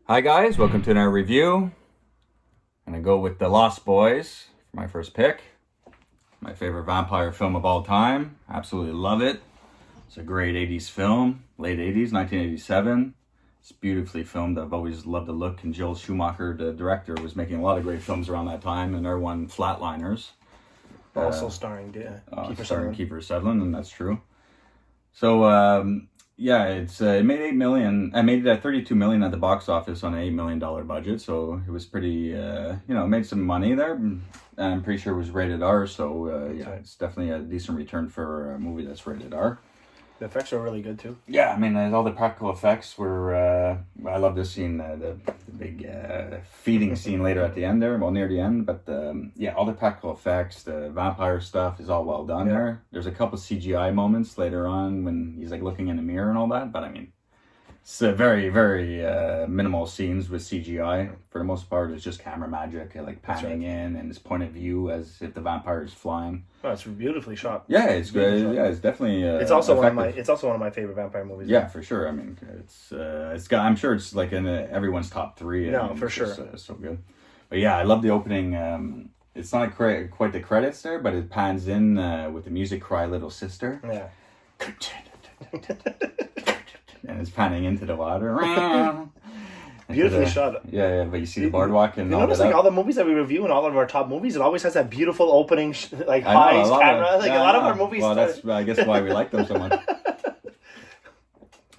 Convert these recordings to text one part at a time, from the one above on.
Hi guys, welcome to another review. I'm gonna go with The Lost Boys for my first pick. My favorite vampire film of all time. Absolutely love it. It's a great 80s film, late 80s, 1987. It's beautifully filmed. I've always loved the look, and Joel Schumacher, the director, was making a lot of great films around that time, and there won Flatliners. Also starring Kiefer Sutherland, and that's true. So, it made $8 million. I made it at $32 million at the box office on an $8 million budget, so it was pretty, made some money there. And I'm pretty sure it was rated R, so it's definitely a decent return for a movie that's rated R. The effects are really good too. Yeah, I mean, all the practical effects were. I love this scene, the big feeding scene later at the end there, well, near the end. But all the practical effects, the vampire stuff is all well done there. There's a couple CGI moments later on when he's like looking in the mirror and all that. But I mean, it's very, very minimal scenes with CGI. For the most part, it's just camera magic, like panning in and his point of view as if the vampire is flying. Oh, it's beautifully shot. Yeah, it's good. Yeah, it's definitely. It's also one of my favorite vampire movies. Yeah, for sure. I mean, it's got. I'm sure it's like in everyone's top three. No, for sure. It's so good. But yeah, I love the opening. It's not quite the credits there, but it pans in with the music "Cry Little Sister." Yeah. And it's panning into the water. Beautifully shot. Yeah, but you see the boardwalk and you all notice that. Like all the movies that we review and all of our top movies, it always has that beautiful opening, high camera. A lot of our movies. Well, that's I guess why we like them so much.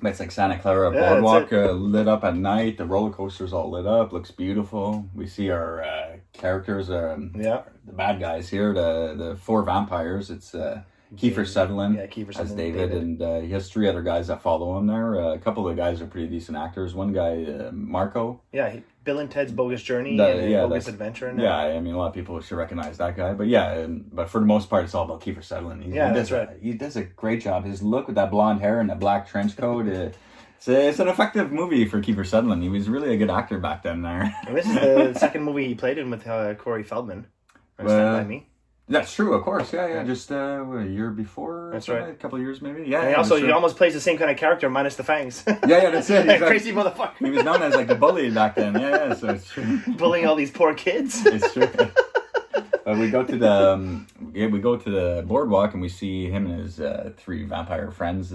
But it's like Santa Clara boardwalk lit up at night. The roller coaster's all lit up. Looks beautiful. We see our characters. The bad guys here. The four vampires. It's Kiefer Sutherland as David, and he has three other guys that follow him there. A couple of the guys are pretty decent actors. One guy, Marco. Yeah, Bill and Ted's Bogus Journey and Bogus Adventure. Yeah, I mean, a lot of people should recognize that guy. But but for the most part, it's all about Kiefer Sutherland. That's right. He does a great job. His look with that blonde hair and the black trench coat, it's an effective movie for Kiefer Sutherland. He was really a good actor back then there. And this is the second movie he played in with Corey Feldman. Stand By Me. That's true, of course. Yeah. Just a year before. That's right. A couple of years, maybe. Yeah. And he almost plays the same kind of character, minus the fangs. Yeah, that's it. Crazy motherfucker. He was known as like the bully back then. Yeah. So it's true. Bullying all these poor kids. It's true. We go to the boardwalk and we see him and his three vampire friends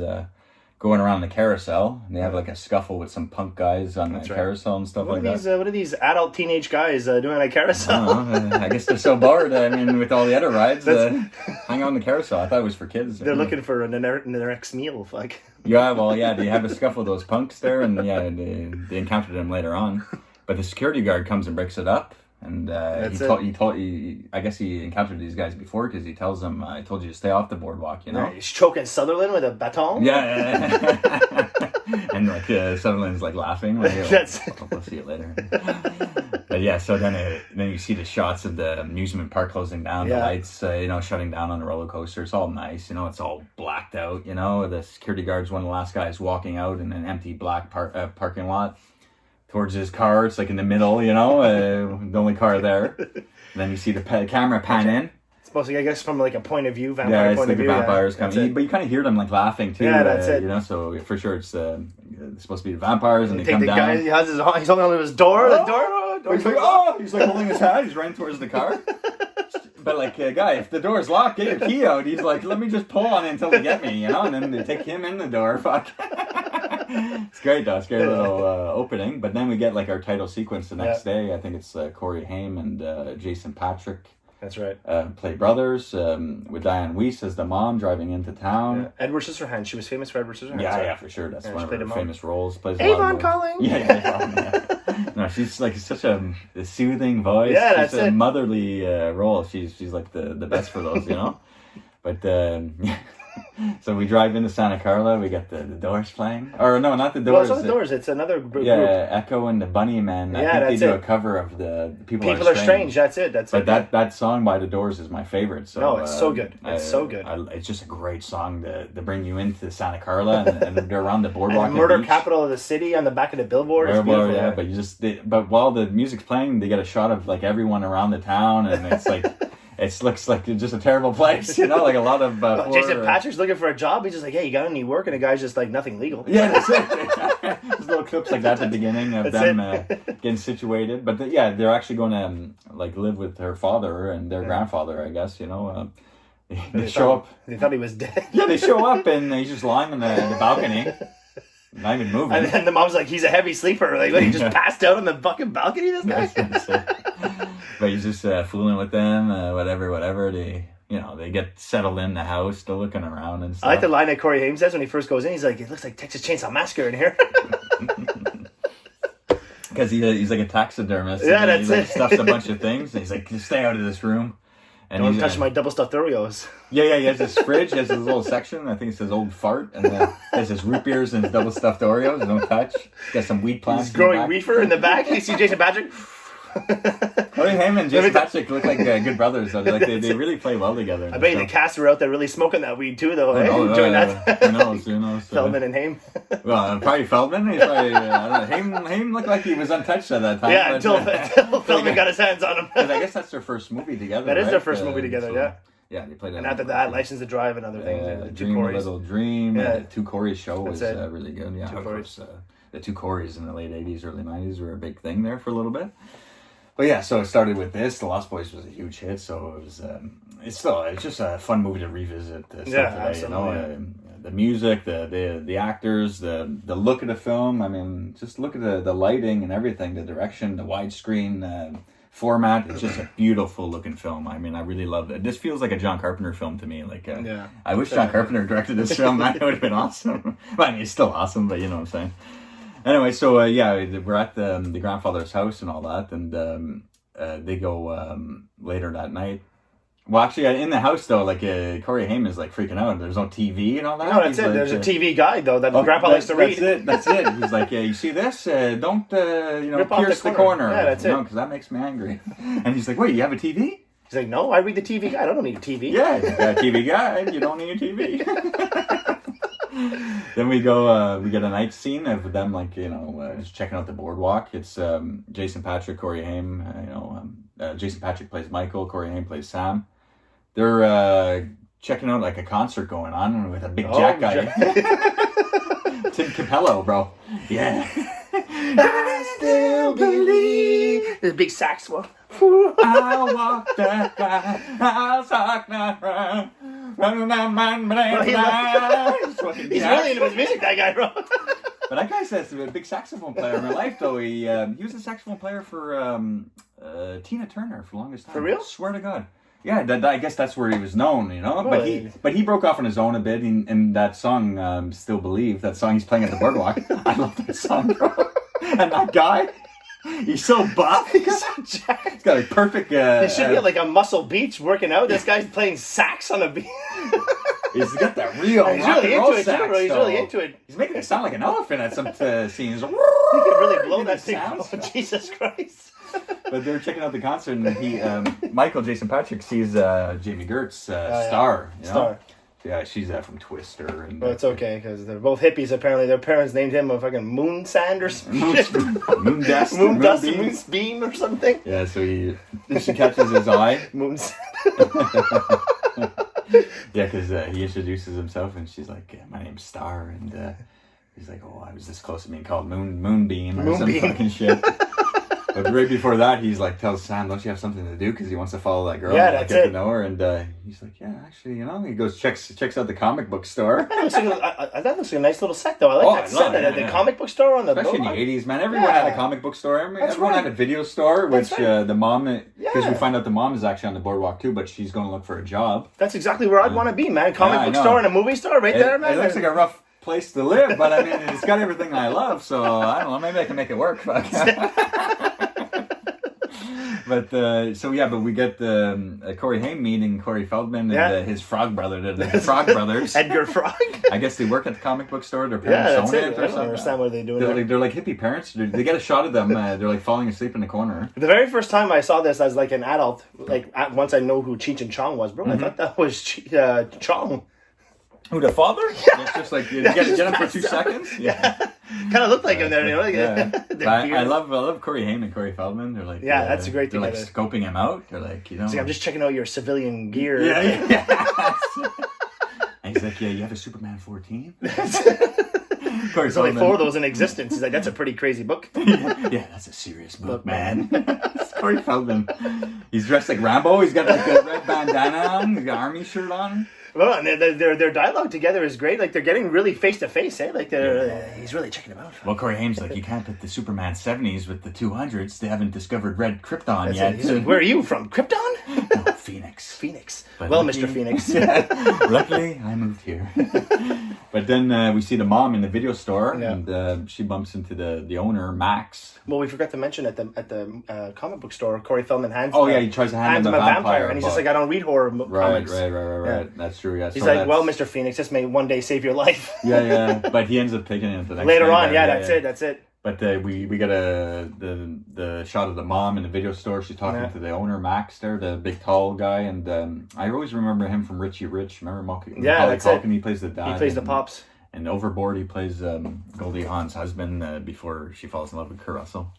going around the carousel, and they have like a scuffle with some punk guys on the carousel and stuff like that. What are these adult teenage guys doing on a carousel? I guess they're so bored. I mean, with all the other rides, hang on the carousel. I thought it was for kids. They're looking for their next meal. Fuck. Yeah, well, yeah, they have a scuffle with those punks there, and they encountered them later on. But the security guard comes and breaks it up. And I guess he encountered these guys before because he tells them, "I told you to stay off the boardwalk." You know, he's choking Sutherland with a baton. Yeah. And like Sutherland's like laughing. Like, we'll see you later. But yeah, so then you see the shots of the amusement park closing down, the lights, shutting down on the roller coaster. It's all nice, it's all blacked out. The security guard's one of the last guys walking out in an empty black parking lot towards his car. It's like in the middle, the only car there. Then you see the camera pan in. It's supposed to, I guess, from like a point of view, vampire point of view. Vampires coming, but you kind of hear them like laughing too. Yeah, that's it. So for sure it's supposed to be the vampires, and they come down. Guy, he's holding on to his door. He's like holding his hat. He's running towards the car. But like, guy, if the door's locked, get your key out. He's like, let me just pull on it until they get me, and then they take him in the door. Fuck. It's great though. It's a great little opening. But then we get like our title sequence the next day. I think it's Corey Haim and Jason Patrick. That's right. Play brothers with Diane Weiss as the mom driving into town. Yeah. Edward Scissorhands. She was famous for Edward Scissorhands. Yeah, for sure. That's one of her famous roles. Plays Avon calling. Yeah. No, she's like such a soothing voice. Yeah, that's a motherly role. She's like the best for those, But so we drive into Santa Carla. We got the Doors playing, or no, not the Doors. Well, it's not the Doors. It's another group. Yeah, Echo and the Bunnymen. I think they do a cover of the People Are Strange. That's it. But that song by the Doors is my favorite. So no, it's so good. It's so good. It's just a great song to bring you into Santa Carla and they're around the boardwalk. And the murder capital of the city on the back of the billboard. It's beautiful. Yeah, but while the music's playing, they get a shot of like everyone around the town, and it's like. It looks like just a terrible place, like a lot of... Jason Patrick's looking for a job. He's just like, hey, you got any work? And the guy's just like, nothing legal. Yeah, that's it. His little clips like that at the beginning of them getting situated. But they're actually going to like live with her father and their grandfather, I guess. They show up. They thought he was dead. Yeah, they show up and he's just lying on the balcony. Not even moving. And then the mom's like, he's a heavy sleeper. Like, what, he just passed out on the fucking balcony, this guy? But he's just fooling with them, whatever. They get settled in the house, still looking around and stuff. I like the line that Corey Haim says when he first goes in. He's like, it looks like Texas Chainsaw Massacre in here. Because he's like a taxidermist. Yeah, that's he it. Stuffs a bunch of things. And he's like, just stay out of this room. And don't touch my double stuffed Oreos. Yeah, he has this fridge, he has this little section, I think it says old fart, and then has his root beers and his double stuffed Oreos, don't touch. Got some wheat plants. He's growing reefer in the back. You see Jason Patrick? Corey Haim and Jason Patrick look like good brothers. So they really play well together. I bet you the cast were out there really smoking that weed too, though. Enjoying that. Who knows? Feldman and Haim. Well, probably Feldman. He's probably, I don't know. Haim looked like he was untouched at that time. Yeah, until Feldman got his hands on him. I guess that's their first movie together. That is their first movie together, yeah. Yeah, they played. And after that, License to Drive and other things. Dream a Little Dream. Yeah. The Two Corys show was really good. Yeah, of course. The Two Corys in the late 80s, early 90s were a big thing there for a little bit. But yeah, so it started with this. The Lost Boys was a huge hit, so it was. It's just a fun movie to revisit. Today, absolutely. The music, the actors, the look of the film. I mean, just look at the lighting and everything, the direction, the widescreen format. It's just a beautiful looking film. I mean, I really loved it. This feels like a John Carpenter film to me. Like, I wish John Carpenter directed this film. That would have been awesome. Well, I mean, it's still awesome, but you know what I'm saying. Anyway, so we're at the grandfather's house and all that, and they go later that night. Well, actually, in the house though, like Corey Haim is like freaking out. There's no TV and all that. No, that's it. Like, there's a TV guide though that Grandpa likes to read. That's it. He's like, you see this? Don't pierce the corner. Yeah, that's it. Because that makes me angry. And he's like, wait, you have a TV? He's like, no, I read the TV guide. I don't need a TV. Yeah, you got a TV guide. You don't need a TV. Then we go. We get a night scene of them, like just checking out the boardwalk. It's Jason Patrick, Corey Haim. Jason Patrick plays Michael. Corey Haim plays Sam. They're checking out like a concert going on with a big Jack guy. Tim Capello, bro. Yeah. I still believe. There's a big sax one. I'll walk that guy. I'll sock that round. He's really into his music, that guy, bro. But that guy's a big saxophone player in real life, though. He was a saxophone player for Tina Turner for the longest time. For real? I swear to God. Yeah, I guess that's where he was known, Really? But he broke off on his own a bit in that song, Still Believe, that song he's playing at the boardwalk. I love that song, bro. And that guy, he's so buff. He's got a perfect... he should be at like a Muscle Beach working out. This guy's playing sax on a beach. He's got that real He's rock really and roll into it, sax, too, bro. He's though. really into it. He's making it sound like an elephant at some scenes. He can really blow that thing. Oh, Jesus Christ. But they're checking out the concert, and Michael Jason Patrick sees Jamie Gertz, Star. Star. Yeah, she's from Twister. And, well, it's okay because they're both hippies. Apparently, their parents named him a fucking moon sand or something. Moon dust, moonbeam or something. Yeah, so she catches his eye. Moon sand. Yeah, because he introduces himself, and she's like, "My name's Star," and he's like, "Oh, I was this close to being called Moonbeam or some fucking shit." But right before that, he's like, tells Sam, "Don't you have something to do?" Because he wants to follow that girl. Yeah, and get to know her. And he's like, "Yeah, actually, He goes checks out the comic book store. That looks like a nice little set, though. I like that set. The comic book store on the especially in the '80s, man. Everyone had a comic book store. Everyone had a video store, which the mom, because we find out the mom is actually on the boardwalk too, but she's going to look for a job. That's exactly where I'd want to be, man. Comic book store and a movie store, right there, man. It looks like a rough place to live, but I mean, it's got everything I love. So I don't know. Maybe I can make it work. But we get Corey Haim meeting Corey Feldman and his frog brother, the Frog Brothers. Edgar Frog. I guess they work at the comic book store. Their parents own it or something. I don't understand what they're doing. They're like hippie parents. They get a shot of them. They're like falling asleep in the corner. The very first time I saw this as like an adult, once I know who Cheech and Chong was, bro, I thought that was Chong. Who, the father? Yeah. It's just like, you get him for 2 seconds? Yeah. Kind of looked like him there, I love Corey Haim and Corey Feldman. They're like, that's a great thing. They're like scoping him out. They're like, It's like, I'm just checking out your civilian gear. Yeah. And he's like, yeah, you have a Superman 14? There's only 4 of those in existence. He's like, that's a pretty crazy book. Yeah, that's a serious book, man. It's Corey Feldman. He's dressed like Rambo. He's got like a red bandana on. He's got an army shirt on. Well, and their dialogue together is great. Like, they're getting really face to face, eh? Like, he's really checking them out. Well, Corey Haim's like, you can't put the Superman 70s with the 200s. They haven't discovered red Krypton yet. He's like, where are you from? Krypton? No, Phoenix. But well, luckily, Mr. Phoenix. Luckily, I moved here. But then we see the mom in the video store, and she bumps into the owner, Max. Well, we forgot to mention at the comic book store, Corey Feldman hands. He tries to hand him a vampire, and he's just like, I don't read horror comics. Right. Yeah. That's true. Yeah. He's like, well, Mr. Phoenix, this may one day save your life. Yeah. But he ends up taking it the next later day, on. That's it. But we get the shot of the mom in the video store. She's talking to the owner, Max, there, the big tall guy, and I always remember him from Richie Rich. Remember Macaulay Culkin? He plays the dad. He plays the pops. And Overboard, he plays Goldie Hawn's husband before she falls in love with Kurt Russell.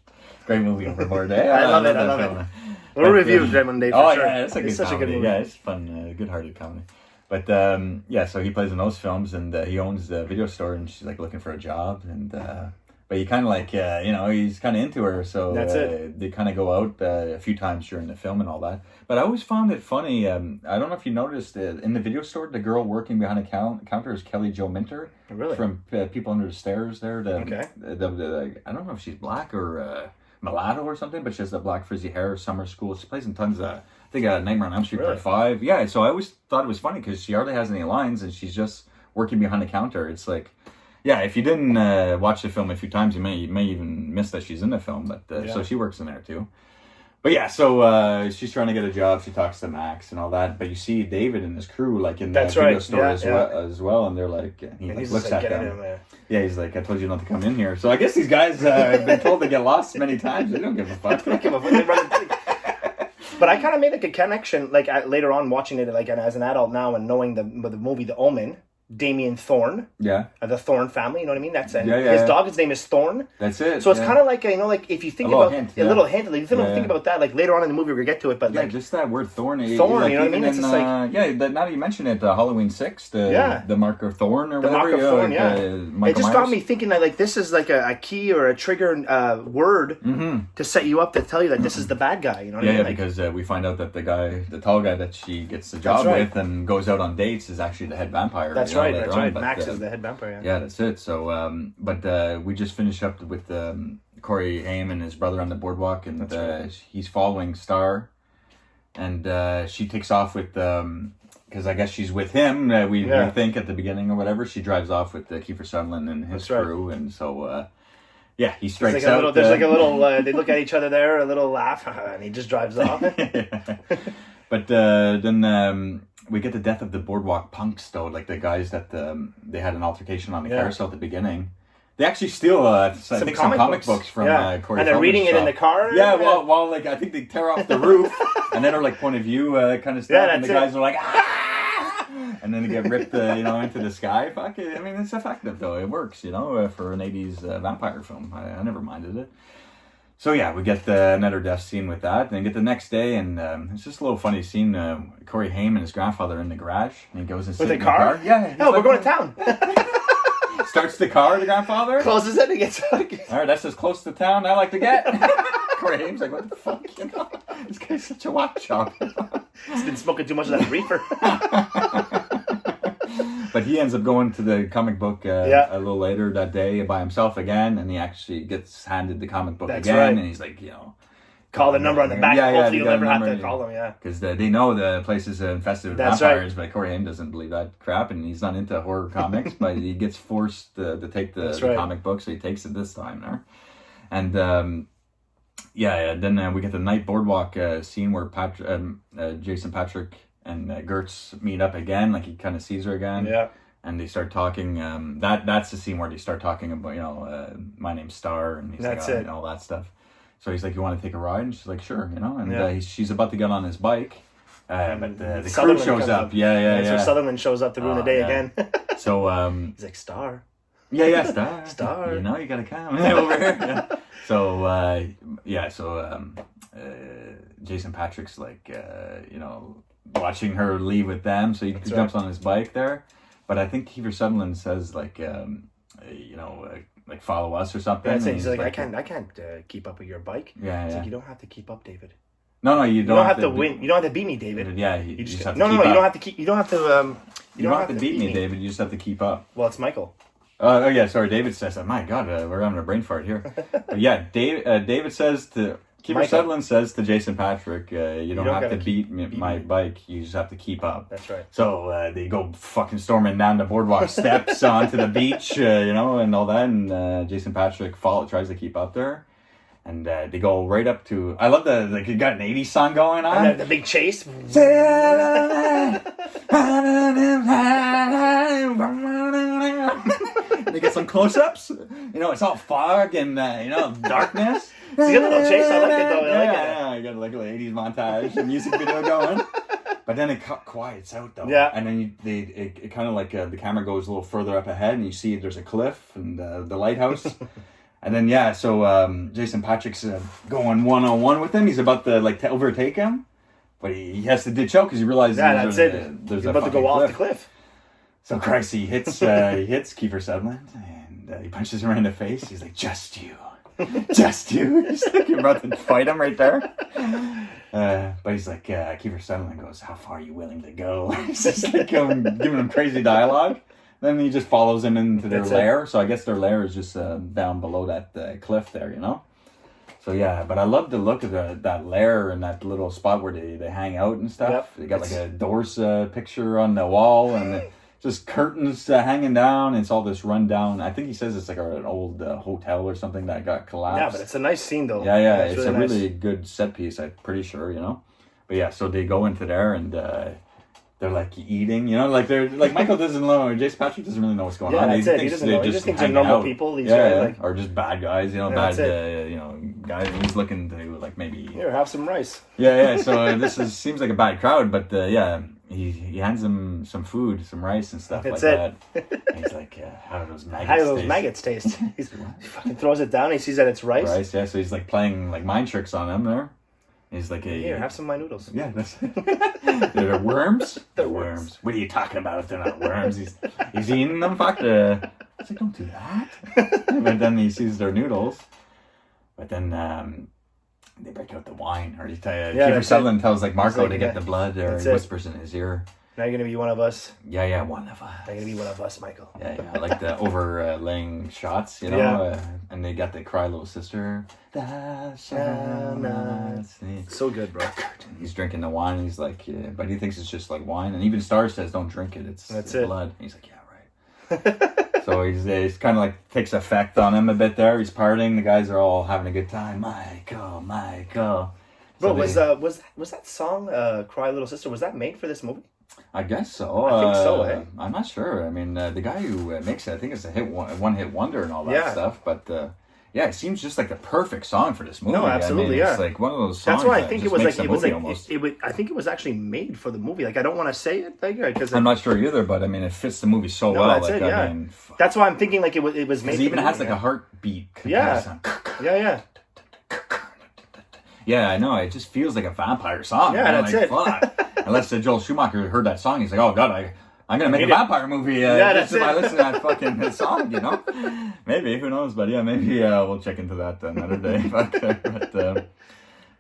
Great movie, Overboard. Hey, I love it. We'll review it one day for sure. Yeah, it's such a good movie. Yeah, it's fun, good-hearted comedy. But so he plays in those films, and he owns the video store, and she's like looking for a job, and but he kind of like he's kind of into her, so that's it. They kind of go out a few times during the film and all that. But I always found it funny. I don't know if you noticed in the video store, the girl working behind a counter is Kelly Jo Minter. Really? From People Under the Stairs. There. Okay. I don't know if she's black or mulatto or something, but she has the black frizzy hair. Summer School. She plays in tons of. I think Nightmare on Elm Street Part 5. Yeah, so I always thought it was funny because she hardly has any lines and she's just working behind the counter. It's like, yeah, if you didn't watch the film a few times, you may even miss that she's in the film. But so she works in there too. But yeah, so she's trying to get a job. She talks to Max and all that. But you see David and his crew like in the video store as well, and they're like, he looks at them. Yeah, he's like, I told you not to come in here. So I guess these guys have been told to get lost many times. They don't give a fuck. But I kind of made like a connection, like later on watching it, like as an adult now and knowing the movie The Omen. Damien Thorne. Yeah. The Thorne family, you know what I mean? That's it. His dog, his name is Thorne. That's it. So it's kind of like, like if you think about a little hint, like, if you think about that, like later on in the movie we're going to get to it, but like just that word Thorne. Thorne, you know what I mean? It's just like now that you mention it, Halloween 6, the Mark of Thorne or whatever. The Mark of Thorne, it just got me thinking that like this is like a key or a trigger word to set you up to tell you that this is the bad guy, you know what I mean? Because we find out that the tall guy that she gets the job with and goes out on dates is actually the head vampire. That's right. Max is the head vampire. Yeah, that's it. So, but we just finished up with Corey Haim and his brother on the boardwalk, and he's following Star, and she takes off with because I guess she's with him. We think at the beginning or whatever. She drives off with Kiefer Sutherland and his crew, and so he strikes out. There's like a little. They look at each other there, a little laugh, and he just drives off. But then. We get the death of the boardwalk punks, though, like the guys that they had an altercation on the carousel at the beginning. They actually steal, some comic books from Corey and they're reading it in the car. Yeah, while like I think they tear off the roof, and then they're like point of view kind of stuff, and the guys are like, ah! And then they get ripped, into the sky. Fuck it. I mean, it's effective though. It works, for an '80s vampire film. I never minded it. So yeah, we get another death scene with that, and then get the next day, and it's just a little funny scene. Corey Haim and his grandfather in the garage, and he goes and sits in the car. Yeah. Oh, we're going to town. Starts the car, the grandfather. Closes it and gets. All right, that's as close to town I like to get. Corey Haim's like, what the fuck? This guy's such a whack job. He's been smoking too much of that reefer. But he ends up going to the comic book a little later that day by himself again, and he actually gets handed the comic book again, and he's like, call the number on the back. Hopefully you'll never have to call them, because they know the place is infested with vampires, but Corey Haim doesn't believe that crap, and he's not into horror comics, but he gets forced to take the comic book, so he takes it this time there. And then we get the night boardwalk scene where Jason Patrick and Gertz meet up again, like he kind of sees her again. Yeah. And they start talking. That's the scene where they start talking about, my name's Star, and he's and all that stuff. So he's like, you want to take a ride? And she's like, sure, and she's about to get on his bike, but the crew shows up. So Sutherland shows up to ruin the day again. So he's like, Star. Yeah, Star. Star. You gotta come over here. Yeah. So Jason Patrick's like, watching her leave with them, so he jumps on his bike there. But I think Kiefer Sutherland says like, like follow us or something. Yeah, he's like, I can't keep up with your bike. Yeah, like, you don't have to keep up, David. No, you don't have to win. You don't have to beat me, David. Yeah, you just have to no, keep up. You don't have to keep. You don't have to. You don't have to beat me, David. You just have to keep up. Well, it's Michael. Oh yeah, sorry. David says that. My God, we're having a brain fart here. But yeah, David says to Kiefer Sutherland says to Jason Patrick, you don't have to beat my bike. You just have to keep up. That's right. So they go fucking storming down the boardwalk steps onto the beach, and all that. And Jason Patrick tries to keep up there. And they go right up to... I love you got an 80s song going on. And the big chase. They get some close-ups. It's all fog and, darkness. It's a good little chase. I like it, though. Yeah, you got like a little 80s montage, a music video going. But then it quiets out, though. Yeah. And then it kind of like the camera goes a little further up ahead, and you see there's a cliff and the lighthouse. And then, so Jason Patrick's going one-on-one with him. He's about to, to overtake him. But he has to ditch out because he realizes that's there's He's about to go off the cliff. So Christ, he hits Kiefer Sutherland, and he punches him right in the face. He's like, just you. Just you. He's like, you're about to fight him right there. But he's like, Kiefer Sutherland goes, how far are you willing to go? He's just like giving him crazy dialogue. Then he just follows him into their lair. So I guess their lair is just down below that cliff there, So yeah, but I love the look of that lair and that little spot where they hang out and stuff. Yep. They got like a Doors picture on the wall and just curtains hanging down. And it's all this rundown. I think he says it's like an old hotel or something that got collapsed. Yeah, but it's a nice scene though. Yeah, it's really a really good set piece. I'm pretty sure, But yeah, so they go into there and. They're like eating, they're like Michael doesn't know, Jason Patrick doesn't really know what's going on. That's it. He doesn't know. He just thinks they're normal people. Or just bad guys, guys. He's looking to maybe here have some rice. Yeah. So seems like a bad crowd, but he hands them some food, some rice and stuff that. And he's like, how do those maggots taste? He fucking throws it down. He sees that it's rice. Rice, yeah. So he's like playing mind tricks on them there. He's like, here, have some of my noodles. Yeah, that's they're worms. They're worms. What are you talking about? They're not worms. He's eating them. Fuck. He's like, don't do that. But then he sees their noodles. But then they break out the wine, or Kiefer Sutherland tells Marco to get the blood, or he whispers in his ear. Now you're gonna be one of us. Yeah, one of us. You're gonna be one of us, Michael. Yeah. I like the overlaying shots, and they got the cry little sister. So good, bro. He's drinking the wine. And he's like, but he thinks it's just like wine, and even Star says, "Don't drink it. It's blood." And he's like, "Yeah, right." So he's kind of takes effect on him a bit there. He's partying. The guys are all having a good time. Michael. Bro, was that song "Cry Little Sister"? Was that made for this movie? I guess so. I think so. I'm not sure. I mean, the guy who makes it, I think it's a one-hit wonder and all that stuff. But it seems just like the perfect song for this movie. No, absolutely, It's like one of those songs. That's why I think it was I think it was actually made for the movie. I don't want to say it because I'm not sure either. But I mean, it fits the movie so well. That's it. Yeah. That's why I'm thinking it was made. It even has a heartbeat. Yeah. Yeah, I know. It just feels like a vampire song. Yeah, that's it. Unless Joel Schumacher heard that song, he's like, "Oh God, I'm gonna make a vampire movie." Just if I listen to that fucking song, Maybe, who knows? But yeah, maybe we'll check into that another day.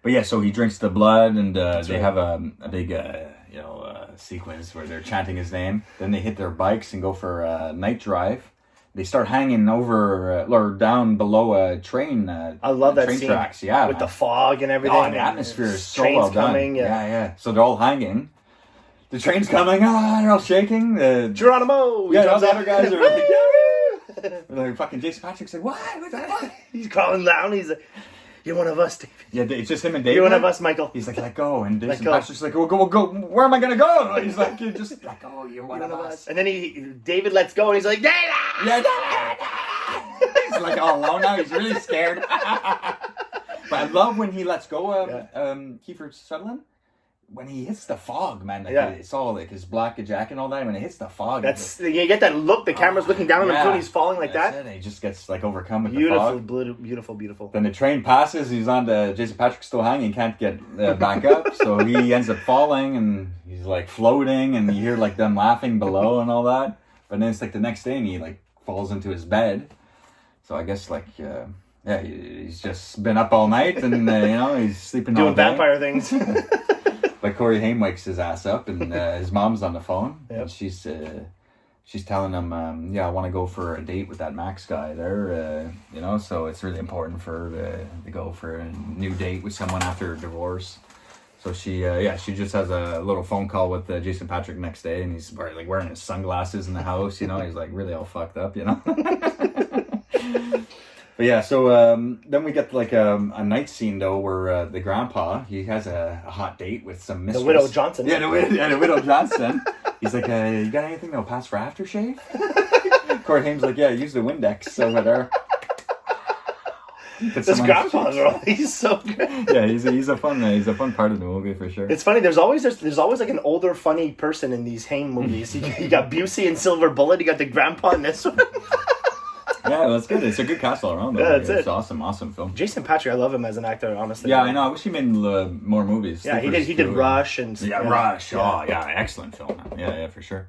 But yeah, so he drinks the blood, and they have a big sequence where they're chanting his name. Then they hit their bikes and go for a night drive. They start hanging over or down below a train. I love that train scene. Tracks, yeah, with the fog and everything. Oh, the atmosphere is so well done. Coming, yeah. So they're all hanging. The train's coming. They're all shaking. Geronimo. Yeah, all the other guys are like fucking Jason Patrick's like, what? He's crawling down. He's like, "You're one of us, David." Yeah, it's just him and David. You're one of us, Michael. He's like, "Let go," and Jason Patrick's like, "We'll go. Where am I gonna go?" He's like, "You just let go. You're one of us." And then David lets go, and he's like, "David!" Yeah, David! He's like all alone now. He's really scared. But I love when he lets go of Kiefer Sutherland. When he hits the fog, man, it's all his black jacket and all that. When it hits the fog, you get that look. The camera's looking down on him, and he's falling like that. And he just gets overcome with the fog. Beautiful. Then the train passes. He's on Jason Patrick's still hanging. He can't get back up, so he ends up falling, and he's floating, and you hear them laughing below and all that. But then it's the next day, and he falls into his bed. So I guess like he's just been up all night and he's sleeping doing all day. Vampire things. But Corey Haim wakes his ass up and his mom's on the phone. Yep. And she's telling him, I want to go for a date with that Max guy there, so it's really important for her to go for a new date with someone after a divorce. So she just has a little phone call with Jason Patric next day, and he's like wearing his sunglasses in the house, he's like really all fucked up, But yeah, so then we get like a night scene though where the grandpa, he has a hot date with some mistress. The Widow Johnson. Yeah, the Widow Johnson. He's like, you got anything that'll pass for aftershave? Corey Haim's like, yeah, use the Windex over there. This grandpa's role, he's so good. Yeah, he's a fun part of the movie for sure. It's funny. There's always like an older funny person in these Haim movies. You got Busey and Silver Bullet. You got the grandpa in this one. Yeah, well, it's good. It's a good cast all around. Though. Yeah, that's it. It's awesome film. Jason Patric, I love him as an actor, honestly. Yeah, I know. I wish he made more movies. Yeah, he did Rush and Rush. Oh, yeah, excellent film. Yeah, for sure.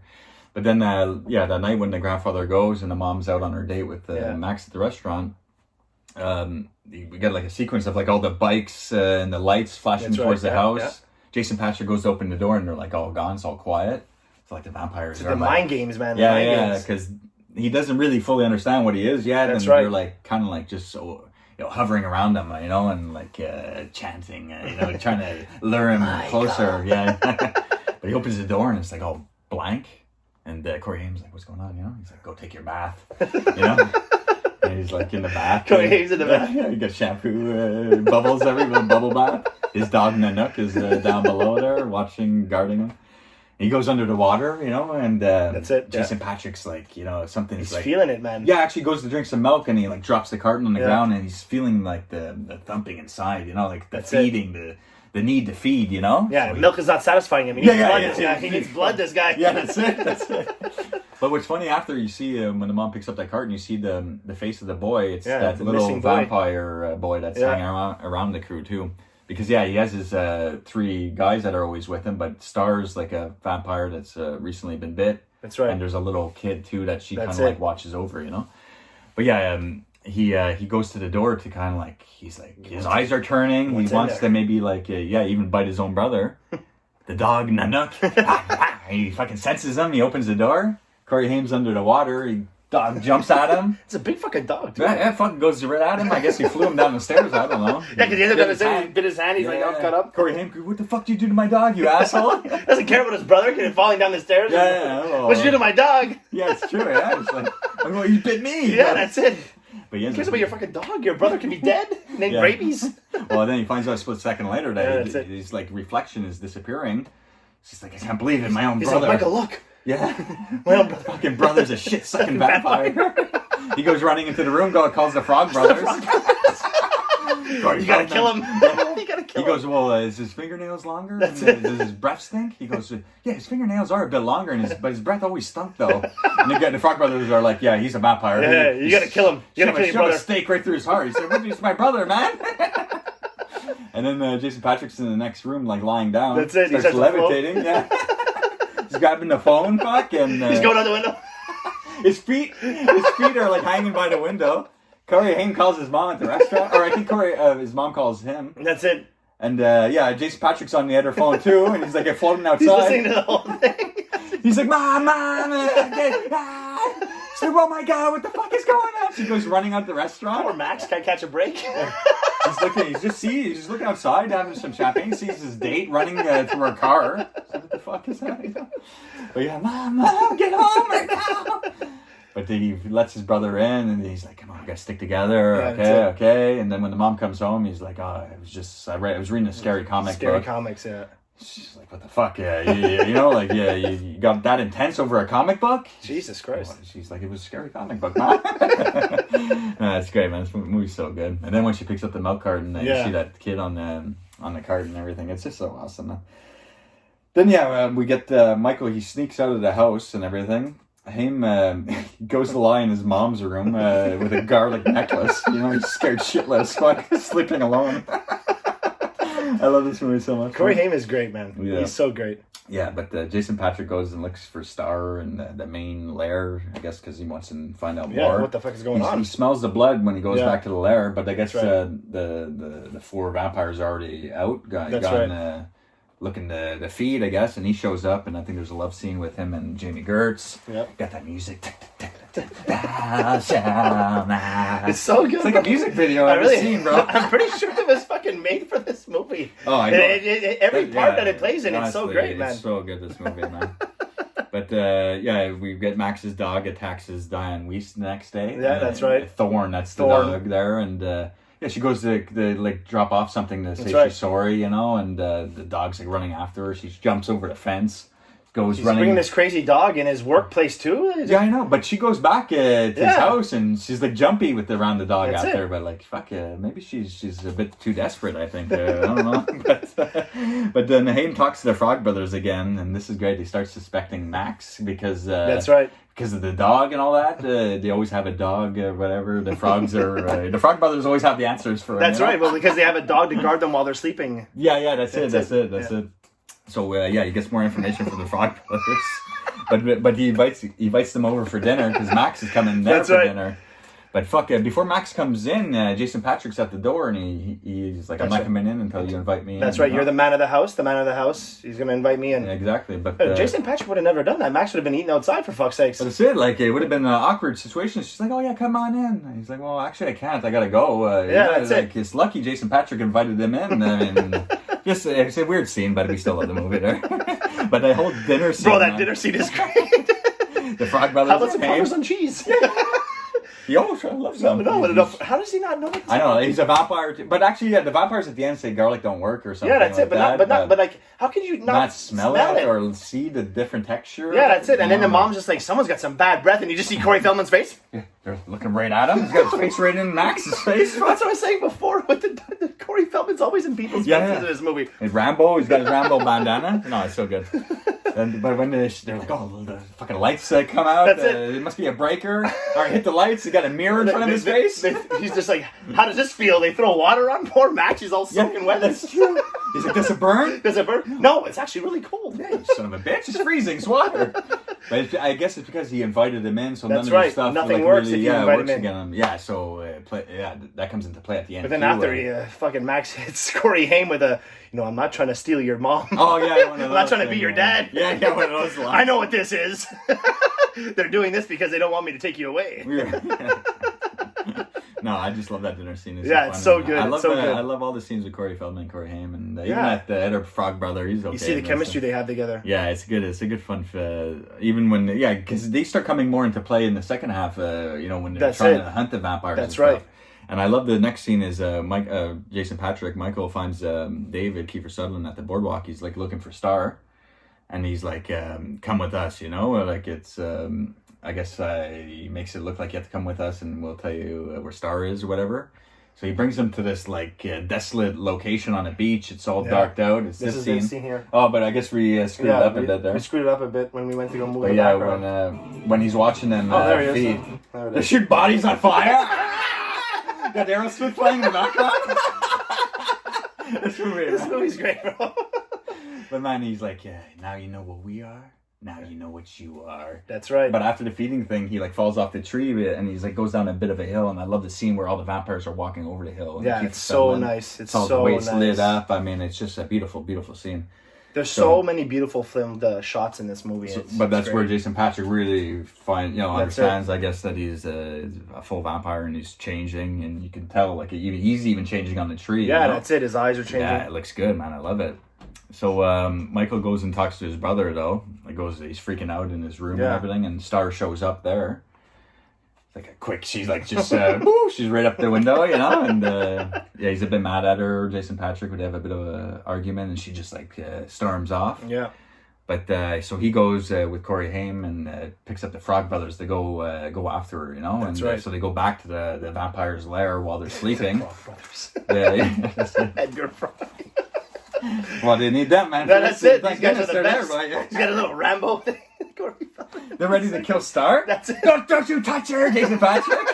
But then, that night when the grandfather goes and the mom's out on her date with Max at the restaurant, we get like a sequence of like all the bikes and the lights flashing towards the house. Yeah. Jason Patric goes to open the door and they're like all gone. It's all quiet. It's like the vampires. It's the mind games, man. Yeah, because he doesn't really fully understand what he is yet. That's and right. They're like kind of like just so hovering around him, and like chanting, trying to lure him closer. God. Yeah. But he opens the door and it's like all blank. And Corey Haim's like, "What's going on?" He's like, "Go take your bath." And he's like in the bath. Corey Haim's in the bath. He got shampoo bubbles everywhere, bubble bath. His dog Nanook is down below there, guarding him. He goes under the water, and that's it. Jason Patric's like, something's he's like feeling it, man. Yeah, actually goes to drink some milk and he like drops the carton on the ground and he's feeling like the thumping inside, like the feeding, the need to feed, Yeah, so milk is not satisfying him. He needs blood, this guy. He needs blood, this guy. Yeah, that's it. But what's funny, after you see when the mom picks up that carton, you see the face of the boy. It's that little vampire boy that's hanging around the crew too. Because he has his 3 guys that are always with him, but Star's like a vampire that's recently been bit. That's right. And there's a little kid too that she kind of like watches over, But yeah, he goes to the door to kind of like, he's like, his eyes are turning. He wants to maybe like even bite his own brother. The dog Nanook. He fucking senses him. He opens the door. Corey Haim's under the water. Dog jumps at him. It's a big fucking dog, dude. Yeah, fucking goes right at him. I guess he flew him down the stairs. I don't know. Yeah, because he ended up bit his hand. He's like all cut up. Corey Haim, what the fuck did you do to my dog, you asshole? Doesn't care about his brother falling down the stairs. What'd you do to my dog? Yeah, it's true. Yeah, it's like, well, you bit me. Yeah, that's it. But he cares about your fucking dog. Your brother can be dead. Named Rabies. Well, then he finds out a split second later that his like reflection is disappearing. She's like, I can't believe it. My own brother. He's like, Michael, look. Yeah. My own fucking brother's a shit-sucking vampire. He goes running into the room, calls the Frog Brothers. You gotta kill him. You gotta kill him. He goes, well, is his fingernails longer? Does his breath stink? He goes, yeah, his fingernails are a bit longer, but his breath always stunk, though. And the Frog Brothers are like, yeah, he's a vampire. Yeah, you gotta kill him. You gotta kill your brother. A stake right through his heart. He said, he's my brother, man. And then Jason Patric's in the next room, like lying down. That's it. Starts levitating. Yeah. He's grabbing the phone, and he's going out the window. His feet are like hanging by the window. Corey Haim calls his mom at the restaurant, or I think his mom calls him. That's it. And Jason Patric's on the other phone too, and he's like floating outside. He's listening to the whole thing. He's like, Mom, oh my God, what the fuck is going on? She goes running out the restaurant. Poor Max can't catch a break. He's just looking outside, having some champagne. He sees his date running to her car. So what the fuck is that? But yeah, Mom, get home right now. But then he lets his brother in, and he's like, "Come on, we gotta stick together." Yeah, okay. And then when the mom comes home, he's like, "Oh, I was reading a scary comic book." Scary comics, yeah. She's like, "What the fuck? You got that intense over a comic book?" Jesus Christ. Well, she's like, "It was a scary comic book, man." No, it's great, man. This movie's so good. And then when she picks up the milk carton, you see that kid on the cart and everything. It's just so awesome, man. Then we get Michael. He sneaks out of the house and everything. Haim goes to lie in his mom's room with a garlic necklace. He's scared shitless, sleeping alone. I love this movie so much. Corey Haim is great, man. Yeah. He's so great. Yeah, but Jason Patric goes and looks for Star in the main lair, I guess, because he wants to find out more. What the fuck is going on? He smells the blood when he goes back to the lair, but I guess the 4 vampires are already out, gone looking to feed, I guess, and he shows up, and I think there's a love scene with him and Jamie Gertz. Yep. Got that music. It's so good. It's like a music video I've ever seen, bro. I'm pretty sure it was fucking made for this movie. Oh, I know. Every part that it plays in, honestly, it's so great, man. It's so good, this movie, man. But, we get Max's dog attacks his Diane Weiss the next day. Yeah, that's right. Thorn, that's the dog there, and... she goes to like drop off something to say she's sorry, and the dog's like running after her. She jumps over the fence, goes running. He's bringing this crazy dog in his workplace too. Yeah, I know, but she goes back to his house and she's like jumpy around the dog out there. But like, fuck yeah, maybe she's a bit too desperate. I think I don't know. But then Haim talks to the Frog Brothers again, and this is great. He starts suspecting Max because that's right. Because of the dog and all that, they always have a dog or whatever. The frogs are... the Frog Brothers always have the answers for them. That's right. Well, because they have a dog to guard them while they're sleeping. Yeah, that's it. So, he gets more information from the Frog Brothers. But he invites them over for dinner because Max is coming there for dinner. But before Max comes in, Jason Patric's at the door and he's like, I'm not coming in until you invite me in. That's right. You're the man of the house. The man of the house. He's going to invite me in. Yeah, exactly. But Jason Patric would have never done that. Max would have been eating outside, for fuck's sakes. But that's it. Like, it would have been an awkward situation. She's like, oh, yeah, come on in. And he's like, well, actually, I can't. I got to go. That's it. It's lucky Jason Patric invited them in. I mean, just it's a weird scene, but we still love the movie there. But the whole dinner scene. Bro, that dinner scene is great. The Frog Brothers. How about some Parmesan cheese? He always loves them. No. How does he not know that? I know he's a vampire, but actually, the vampires at the end say garlic don't work or something. Yeah, that's like it. But like, how can you not smell it or see the different texture? Yeah, that's it. And then the mom's just like, someone's got some bad breath, and you just see Corey Feldman's face. Yeah, they're looking right at him. He's got his face right in Max's face. That's what I was saying before. With the Corey Feldman's always in people's faces in this movie. And Rambo, he's got his Rambo bandana. No, it's so good. But when they're like, oh, the fucking lights come out. That's it. It must be a breaker. Or hit the lights. He got a mirror in front of his face. He's just like, how does this feel? They throw water on poor Max. He's all soaking wet. That's true. He's like, does it burn? Does it burn? No, it's actually really cold. Yeah, you son of a bitch. It's freezing. It's water. But I guess it's because he invited him in, so that's none of his stuff nothing works really, if you invite him in. Again. Yeah, so that comes into play at the end. But then after fucking Max hits Corey Haim with a, I'm not trying to steal your mom. Oh yeah, I'm not trying to be your dad. Yeah, one of those lines. I know what this is. They're doing this because they don't want me to take you away. No, I just love that dinner scene. It's so good. I love all the scenes with Corey Feldman and Corey Haim, and even at the other Frog Brother, he's okay. You see the chemistry they have together. Yeah, it's good. It's a good fun. Even when because they start coming more into play in the second half. When they're trying to hunt the vampires. That's right. And I love the next scene is Jason Patric. Michael finds David Kiefer Sutherland at the boardwalk. He's like looking for Star, and he's like, "Come with us," like it's. I guess he makes it look like you have to come with us, and we'll tell you where Star is or whatever. So he brings them to this desolate location on a beach. It's all darked out. It's this scene here. Oh, but I guess we screwed it up a bit there. We screwed it up a bit when we went to go move the background. When he's watching them feed. They shoot bodies on fire. Got Aerosmith playing in the background. This movie's great, bro. But man, he's like, now you know what we are. Now you know what you are. That's right. But after the feeding thing, he falls off the tree and he's goes down a bit of a hill. And I love the scene where all the vampires are walking over the hill. And it's so nice. It's all the way it's lit up. I mean, it's just a beautiful, beautiful scene. There's so many beautiful filmed shots in this movie. But that's where Jason Patric really understands, I guess, that he's a full vampire and he's changing. And you can tell, he's even changing on the tree. Yeah, that's it. His eyes are changing. Yeah, it looks good, man. I love it. So Michael goes and talks to his brother, though. He's freaking out in his room and everything, and Star shows up there. It's like a quick, she's she's right up the window, and he's a bit mad at her. Jason Patric would have a bit of an argument, and she just storms off. Yeah. But so he goes with Corey Haim and picks up the Frog Brothers to go after her, That's right. So they go back to the vampire's lair while they're sleeping. Frog Brothers. Edgar Frog. Well, they need that, man. That's it. These guys are the best. He's got a little Rambo thing. They're ready to kill Star? That's it. Don't you touch her, Jason Patric.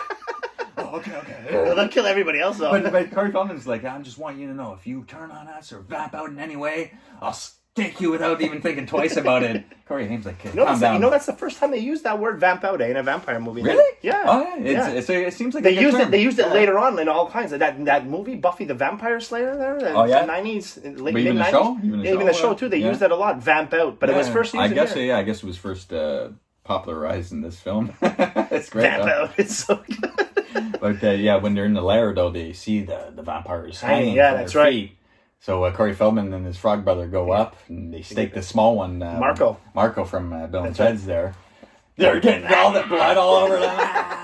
Oh, okay. Well, they'll kill everybody else, though. But Corey Feldman's like, I just want you to know, if you turn on us or vamp out in any way, I'll take you without even thinking twice about it. Corey Haim's like, calm down. That's the first time they used that word vamp out in a vampire movie. Really? Yeah. Oh, yeah. It seems like they used it later on in all kinds of that movie, Buffy the Vampire Slayer there. The 90s, late even 90s. Even the show too. They used that a lot, vamp out. But it was first used I guess it was first popularized in this film. It's great. Vamp out. It's so good. But when they're in the lair though, they see the vampires hanging. Yeah, that's right. Feet. So Corey Feldman and his frog brother go up and they stake the small one, Marco from Bill and Ted's there. They're getting all the blood all over them.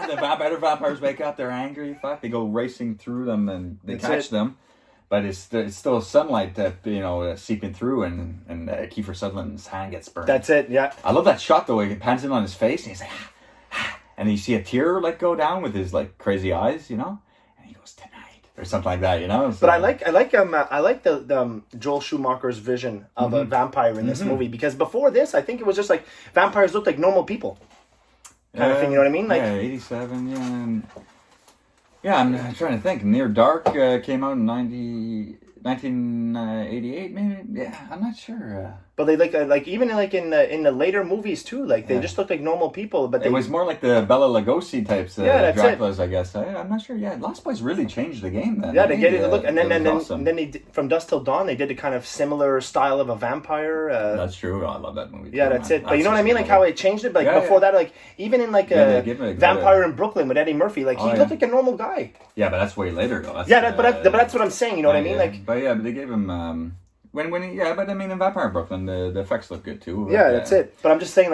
The other vampires wake up. They're angry. Fuck! They go racing through them and they catch them. But it's still sunlight that seeping through, and Kiefer Sutherland's hand gets burned. That's it. Yeah. I love that shot though. He pans in on his face and he's like, and you see a tear go down with his crazy eyes, and he goes tonight or something like that, So, but I like the Joel Schumacher's vision of a vampire in this movie, because before this, I think it was just like vampires looked like normal people, kind of thing. You know what I mean? 87. Yeah. Yeah, I'm trying to think. Near Dark came out in 1988, maybe. Yeah, I'm not sure. But they even in the later movies too. They just look like normal people. But it was more like the Bela Lugosi types. That's Draculas, I guess. I'm not sure. Yeah, Lost Boys really changed the game then. Yeah, they get it. Look, and then awesome. Then they From Dusk Till Dawn, they did a kind of similar style of a vampire. That's true. I love that movie. Yeah, that's it. But you know what I mean? How it changed it. But before that, even in Vampire in Brooklyn with Eddie Murphy, he looked like a normal guy. Yeah, but that's way later though. But that's what I'm saying. You know what I mean? But they gave him. But I mean, in Vampire in Brooklyn, the effects look good too. Yeah, that's it. But I'm just saying,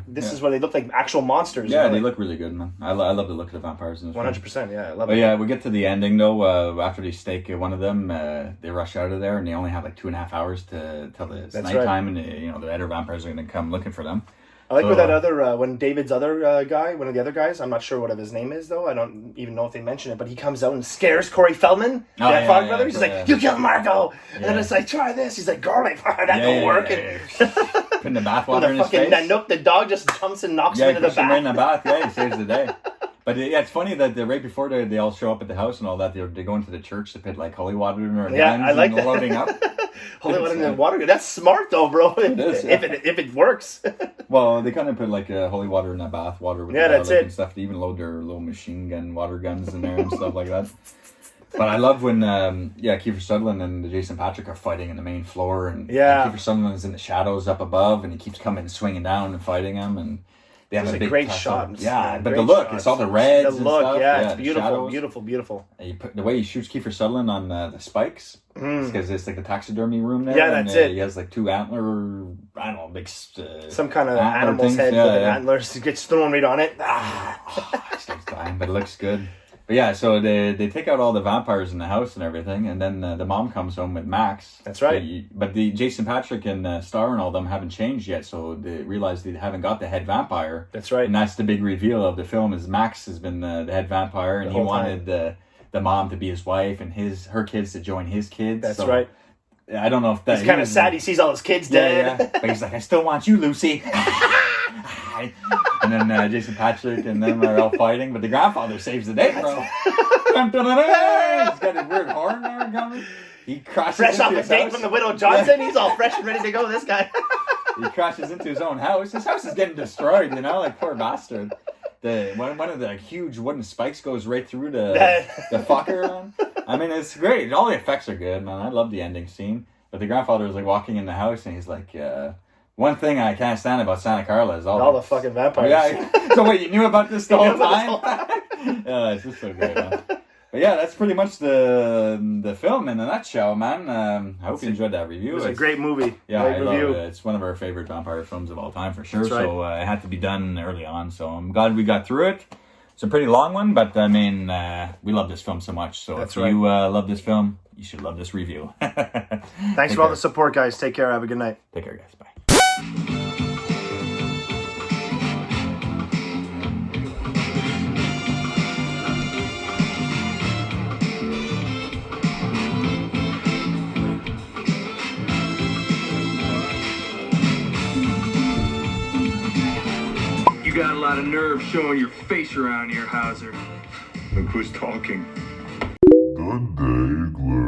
this is where they look like actual monsters. Yeah, they look really good, man. I love the look of the vampires in this 100%, yeah, I love it. But yeah, we get to the ending though. After they stake one of them, they rush out of there, and they only have 2.5 hours till it's nighttime, and the other vampires are going to come looking for them. I like with that other, when David's other guy, one of the other guys, I'm not sure what his name is though, I don't even know if they mention it, but he comes out and scares Corey Feldman, that frog brother. He's like, you killed Marco! And then it's like, try this. He's like, garlic, that don't work. Putting the bathwater in his face. Nanook, the dog just jumps and knocks him into the bath. Right in the bath, he saves the day. But it's funny that right before they all show up at the house and all that, they go into the church to put holy water in their hands I like and loading up. Holy water in the water. That's smart though, bro. It is, if it works. Well, they kind of put holy water in that bath water with that's it. And stuff to even load their little machine gun water guns in there and stuff like that. But I love when Kiefer Sutherland and Jason Patric are fighting in the main floor, and Kiefer Sutherland's in the shadows up above, and he keeps coming swinging down and fighting him, and they have a big great shot. Yeah, but the look, it's all the reds. The look, and stuff. It's beautiful, beautiful. And the way he shoots Kiefer Sutherland on the spikes, because it's like the taxidermy room there. Yeah, that's it. He has 2 antler, I don't know, big some kind of animal's head with antlers. It gets thrown right on it. It starts dying, but it looks good. But yeah, so they take out all the vampires in the house and everything, and then the mom comes home with Max. That's right. But the Jason Patric and Star and all them haven't changed yet, so they realize they haven't got the head vampire. That's right. And that's the big reveal of the film, is Max has been the head vampire, and he wanted the mom to be his wife and her kids to join his kids. That's right. I don't know if that... He's kind of sad. He sees all his kids dead. Yeah. But he's like, I still want you, Lucy. And then Jason Patric and them are all fighting, but the grandfather saves the day, bro. He's got his weird horn there coming. He crashes fresh into off his a date house. from the Widow Johnson. He's all fresh and ready to go, this guy. He crashes into his own house. His house is getting destroyed, poor bastard. One of the huge wooden spikes goes right through the fucker, man. I mean, it's great. All the effects are good, man. I love the ending scene. But the grandfather is walking in the house, and he's like, one thing I can't stand about Santa Carla is all the fucking vampires. Yeah. So wait, you knew about this the whole time? Yeah, it's just so great, man. But yeah, that's pretty much the film in a nutshell, man. I hope you enjoyed that review. It was a great movie. Yeah, I love it. It's one of our favorite vampire films of all time, for sure. Right. So it had to be done early on. So I'm glad we got through it. It's a pretty long one, but I mean, we love this film so much. So if you love this film, you should love this review. Thanks for all the support, guys. Take care. Have a good night. Take care, guys. Bye. You got a lot of nerve showing your face around here, Hauser. Look who's talking. The Daigler.